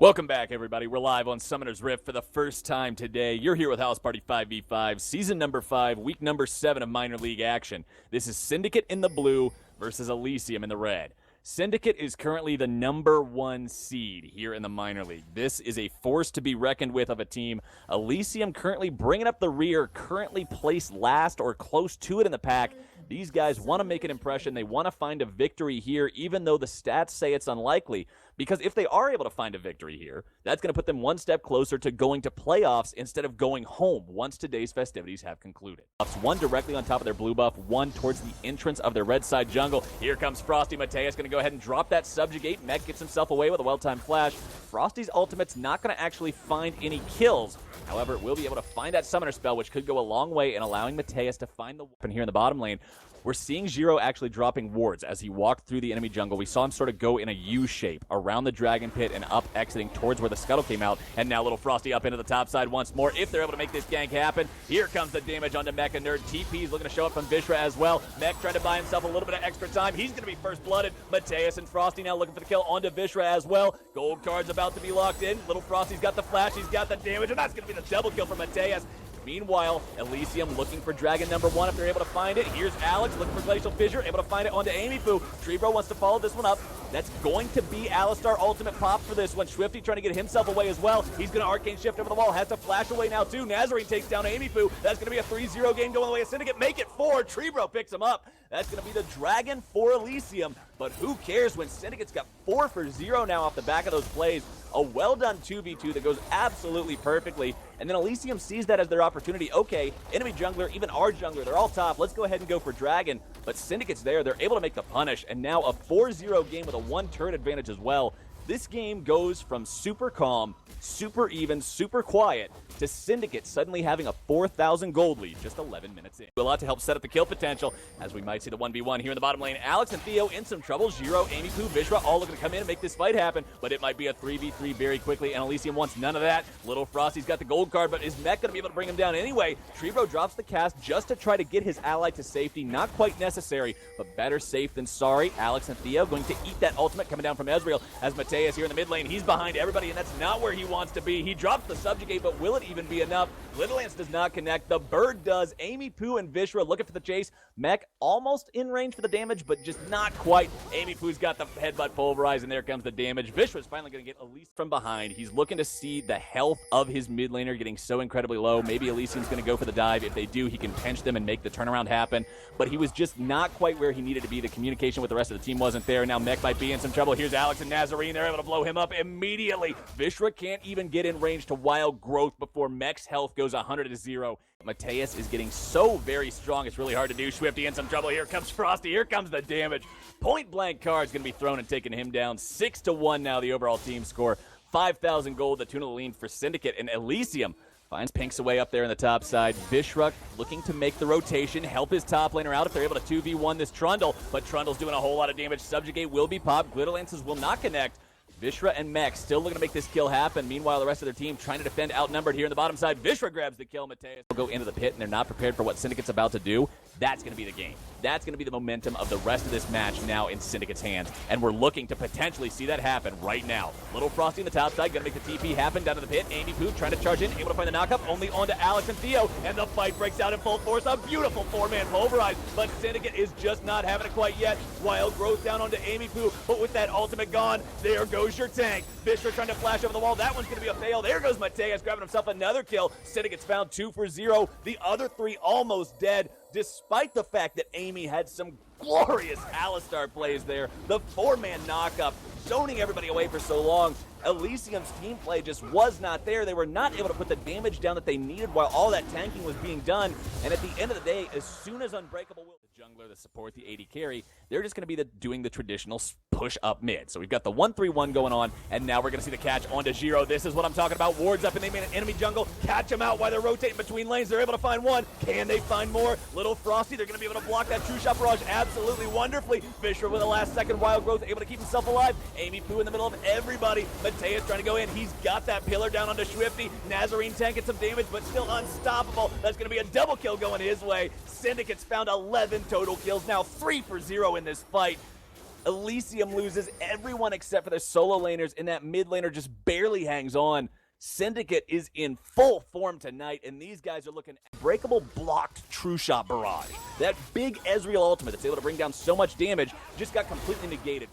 Welcome back, everybody. We're live on Summoner's Rift for the first time today. You're here with House Party 5v5, Season number 5, Week number 7 of Minor League action. This is Syndicate in the blue versus Elysium in the red. Syndicate is currently the #1 seed here in the Minor League. This is a force to be reckoned with of a team. Elysium currently bringing up the rear, currently placed last or close to it in the pack. These guys want to make an impression. They want to find a victory here, even though the stats say it's unlikely. Because if they are able to find a victory here, that's going to put them one step closer to going to playoffs instead of going home once today's festivities have concluded. One directly on top of their blue buff, one towards the entrance of their red side jungle. Here comes Frosty. Mateus going to go ahead and drop that subjugate. Mech gets himself away with a well-timed flash. Frosty's ultimate's not going to actually find any kills. However, it will be able to find that summoner spell, which could go a long way in allowing Mateus to find the weapon here in the bottom lane. We're seeing Giro actually dropping wards as he walked through the enemy jungle. We saw him sort of go in a U shape around the dragon pit and up, exiting towards where the scuttle came out. And now little Frosty up into the top side once more. If they're able to make this gank happen, here comes the damage onto Mech and Nerd. TP's looking to show up from Vishra as well. Mech trying to buy himself a little bit of extra time. He's going to be first blooded. Mateus and Frosty now looking for the kill onto Vishra as well. Gold card's about to be locked in. Little Frosty's got the flash. He's got the damage, and that's going to be the double kill for Mateus. Meanwhile, Elysium looking for Dragon #1 if they're able to find it. Here's Alex looking for Glacial Fissure, able to find it onto Amy Fu. Trebro wants to follow this one up. That's going to be Alistar ultimate pop for this one. Swifty trying to get himself away as well. He's going to Arcane Shift over the wall. Has to flash away now too. Nazarene takes down Amy Fu. That's going to be a 3-0 game going the way of Syndicate. Make it 4. Trebro picks him up. That's going to be the Dragon for Elysium. But who cares when Syndicate's got 4 for 0 now off the back of those plays. A well-done 2v2 that goes absolutely perfectly. And then Elysium sees that as their opportunity. Okay, enemy jungler, even our jungler, they're all top. Let's go ahead and go for Dragon. But Syndicate's there. They're able to make the punish. And now a 4-0 game with a 1 turret advantage as well. This game goes from super calm, super even, super quiet, to Syndicate suddenly having a 4,000 gold lead just 11 minutes in. A lot to help set up the kill potential, as we might see the 1v1 here in the bottom lane. Alex and Theo in some trouble. Giro, Amy Poo, Vishra all looking to come in and make this fight happen, but it might be a 3v3 very quickly, and Elysium wants none of that. Little Frosty's got the gold card, but is Mech going to be able to bring him down anyway? Trebro drops the cast just to try to get his ally to safety. Not quite necessary, but better safe than sorry. Alex and Theo going to eat that ultimate coming down from Ezreal, as Mateus here in the mid lane. He's behind everybody, and that's not where he wants to be. He drops the subjugate, but will it even be enough? Little Lance does not connect. The bird does. Amy Poo and Vishra looking for the chase. Mech almost in range for the damage, but just not quite. Amy Poo's got the headbutt pulverized, and there comes the damage. Vishra's finally going to get Elysium from behind. He's looking to see the health of his mid laner getting so incredibly low. Maybe Elysium's going to go for the dive. If they do, he can pinch them and make the turnaround happen. But he was just not quite where he needed to be. The communication with the rest of the team wasn't there. Now Mech might be in some trouble. Here's Alex and Nazarene. They're able to blow him up immediately. Vishra can't even get in range to Wild Growth before Mech's health goes 100-0. Mateus is getting so very strong, it's really hard to do. Swifty in some trouble. Here comes Frosty. Here comes the damage. Point blank card's going to be thrown and taking him down. 6-1 now the overall team score. 5,000 gold, the tune of the lean for Syndicate. And Elysium finds Pinks away up there in the top side. Vishra looking to make the rotation, help his top laner out if they're able to 2v1 this Trundle. But Trundle's doing a whole lot of damage. Subjugate will be popped. Glitterlances will not connect. Vishra and Mech still looking to make this kill happen. Meanwhile, the rest of their team trying to defend, outnumbered here in the bottom side. Vishra grabs the kill. Mateus will go into the pit, and they're not prepared for what Syndicate's about to do. That's going to be the game. That's going to be the momentum of the rest of this match now in Syndicate's hands. And we're looking to potentially see that happen right now. Little Frosty on the top side, going to make the TP happen down to the pit. Amy Poo trying to charge in, able to find the knockup, only onto Alex and Theo. And the fight breaks out in full force. A beautiful 4-man pulverize, but Syndicate is just not having it quite yet. Wild Growth down onto Amy Poo, but with that ultimate gone, there goes your tank. Vishra trying to flash over the wall. That one's going to be a fail. There goes Mateus grabbing himself another kill. Syndicate's found 2 for 0. The other 3 almost dead, despite the fact that Amy had some glorious Alistar plays there. The 4-man knockup, zoning everybody away for so long. Elysium's team play just was not there. They were not able to put the damage down that they needed while all that tanking was being done. And at the end of the day, as soon as Unbreakable will, the jungler to support the AD carry, they're just going to be doing the traditional push up mid. So we've got the 1-3-1 going on, and now we're going to see the catch onto Giro. This is what I'm talking about. Wards up in the enemy jungle. Catch him out while they're rotating between lanes. They're able to find one. Can they find more? Little Frosty, they're going to be able to block that True Shot Barrage absolutely wonderfully. Vishra with a last-second Wild Growth, able to keep himself alive. Amy Poo in the middle of everybody. Mateus trying to go in. He's got that pillar down onto Swifty. Nazarene tanking some damage, but still unstoppable. That's going to be a double kill going his way. Syndicate's found 11 total kills, now 3 for 0 in this fight. Elysium loses everyone except for their solo laners, and that mid laner just barely hangs on. Syndicate is in full form tonight, and these guys are looking at breakable blocked true shot barrage. That big Ezreal ultimate that's able to bring down so much damage just got completely negated.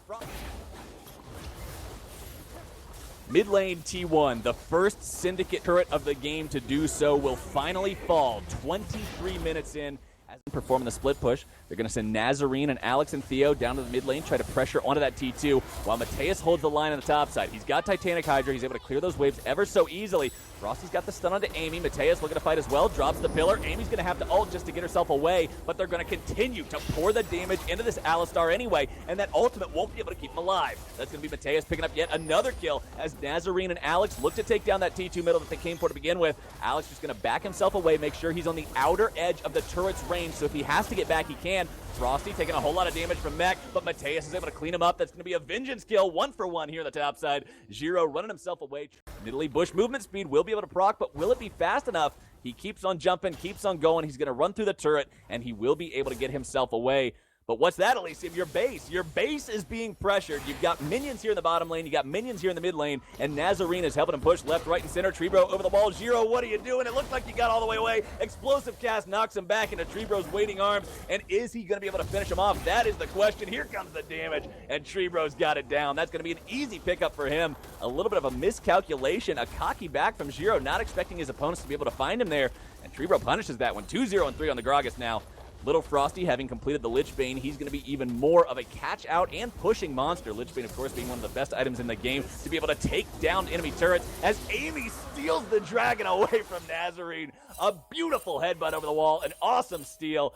Mid lane T1, the first Syndicate turret of the game to do so, will finally fall 23 minutes in. As they perform the split push, they're going to send Nazarene and Alex and Theo down to the mid lane, try to pressure onto that T2, while Mateus holds the line on the top side. He's got Titanic Hydra. He's able to clear those waves ever so easily. Frosty's got the stun onto Amy. Mateus looking to fight as well, drops the pillar. Amy's going to have to ult just to get herself away, but they're going to continue to pour the damage into this Alistar anyway, and that ultimate won't be able to keep him alive. That's going to be Mateus picking up yet another kill as Nazarene and Alex look to take down that T2 middle that they came for to begin with. Alex just going to back himself away, make sure he's on the outer edge of the turret's range, so if he has to get back, he can. Frosty taking a whole lot of damage from Mech, but Mateus is able to clean him up. That's going to be a vengeance kill, 1-for-1 here on the top side. Zero running himself away. Middly Bush movement speed will be able to proc, but will it be fast enough? He keeps on jumping, keeps on going. He's going to run through the turret, and he will be able to get himself away. But what's that, Elysium? Your base. Your base is being pressured. You've got minions here in the bottom lane. You got minions here in the mid lane. And Nazarene is helping him push left, right, and center. Treebro over the wall. Zero, what are you doing? It looks like you got all the way away. Explosive cast knocks him back into Treebro's waiting arms. And is he going to be able to finish him off? That is the question. Here comes the damage. And Treebro's got it down. That's going to be an easy pickup for him. A little bit of a miscalculation. A cocky back from Zero, not expecting his opponents to be able to find him there. And Treebro punishes that one. 2-0 and 3 on the Gragas now. Little Frosty having completed the Lich Bane, he's going to be even more of a catch-out and pushing monster. Lich Bane, of course, being one of the best items in the game to be able to take down enemy turrets as Amy steals the dragon away from Nazarene. A beautiful headbutt over the wall, an awesome steal.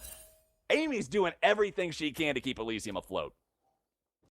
Amy's doing everything she can to keep Elysium afloat.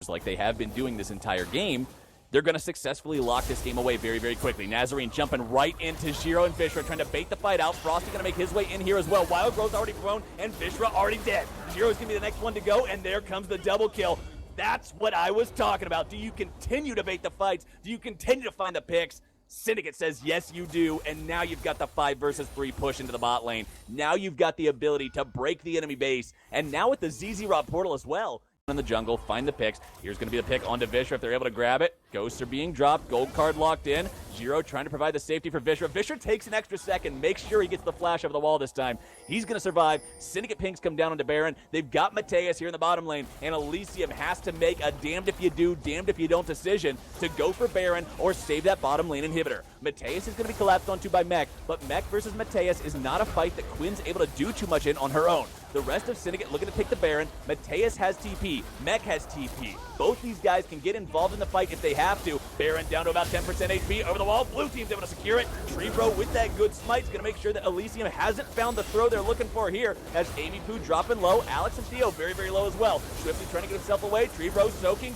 Just like they have been doing this entire game, they're going to successfully lock this game away very, very quickly. Nazarene jumping right into Shiro and Fishra, trying to bait the fight out. Frosty going to make his way in here as well. Wild Grow's already prone, and Fishra already dead. Shiro's going to be the next one to go, and there comes the double kill. That's what I was talking about. Do you continue to bait the fights? Do you continue to find the picks? Syndicate says, yes, you do, and now you've got the 5 versus 3 push into the bot lane. Now you've got the ability to break the enemy base, and now with the ZZ Rod portal as well. In the jungle, find the picks. Here's going to be the pick onto Vishra if they're able to grab it. Ghosts are being dropped, gold card locked in. Zero trying to provide the safety for Vishra. Vishra takes an extra second, makes sure he gets the flash over the wall this time. He's going to survive. Syndicate pinks come down onto Baron. They've got Mateus here in the bottom lane, and Elysium has to make a damned if you do, damned if you don't decision to go for Baron or save that bottom lane inhibitor. Mateus is going to be collapsed onto by Mech, but Mech versus Mateus is not a fight that Quinn's able to do too much in on her own. The rest of Syndicate looking to take the Baron. Mateus has TP. Mech has TP. Both these guys can get involved in the fight if they have to. Baron down to about 10% HP over the wall. Blue team's able to secure it. Treebro with that good smite's going to make sure that Elysium hasn't found the throw they're looking for here as Amy Poo dropping low. Alex and Theo very, very low as well. Swiftly trying to get himself away. Treebro soaking.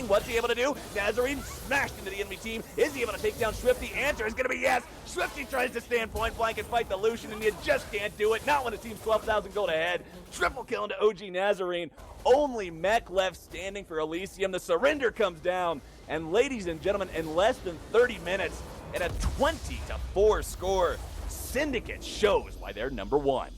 What's he able to do? Nazarene smashed into the enemy team. Is he able to take down Swift? The answer is going to be yes. Swifty tries to stand point blank and fight the Lucian, and you just can't do it. Not when the team's 12,000 gold ahead. Triple kill into OG Nazarene. Only Mech left standing for Elysium. The surrender comes down. And ladies and gentlemen, in less than 30 minutes, at a 20-4 score, Syndicate shows why they're number one.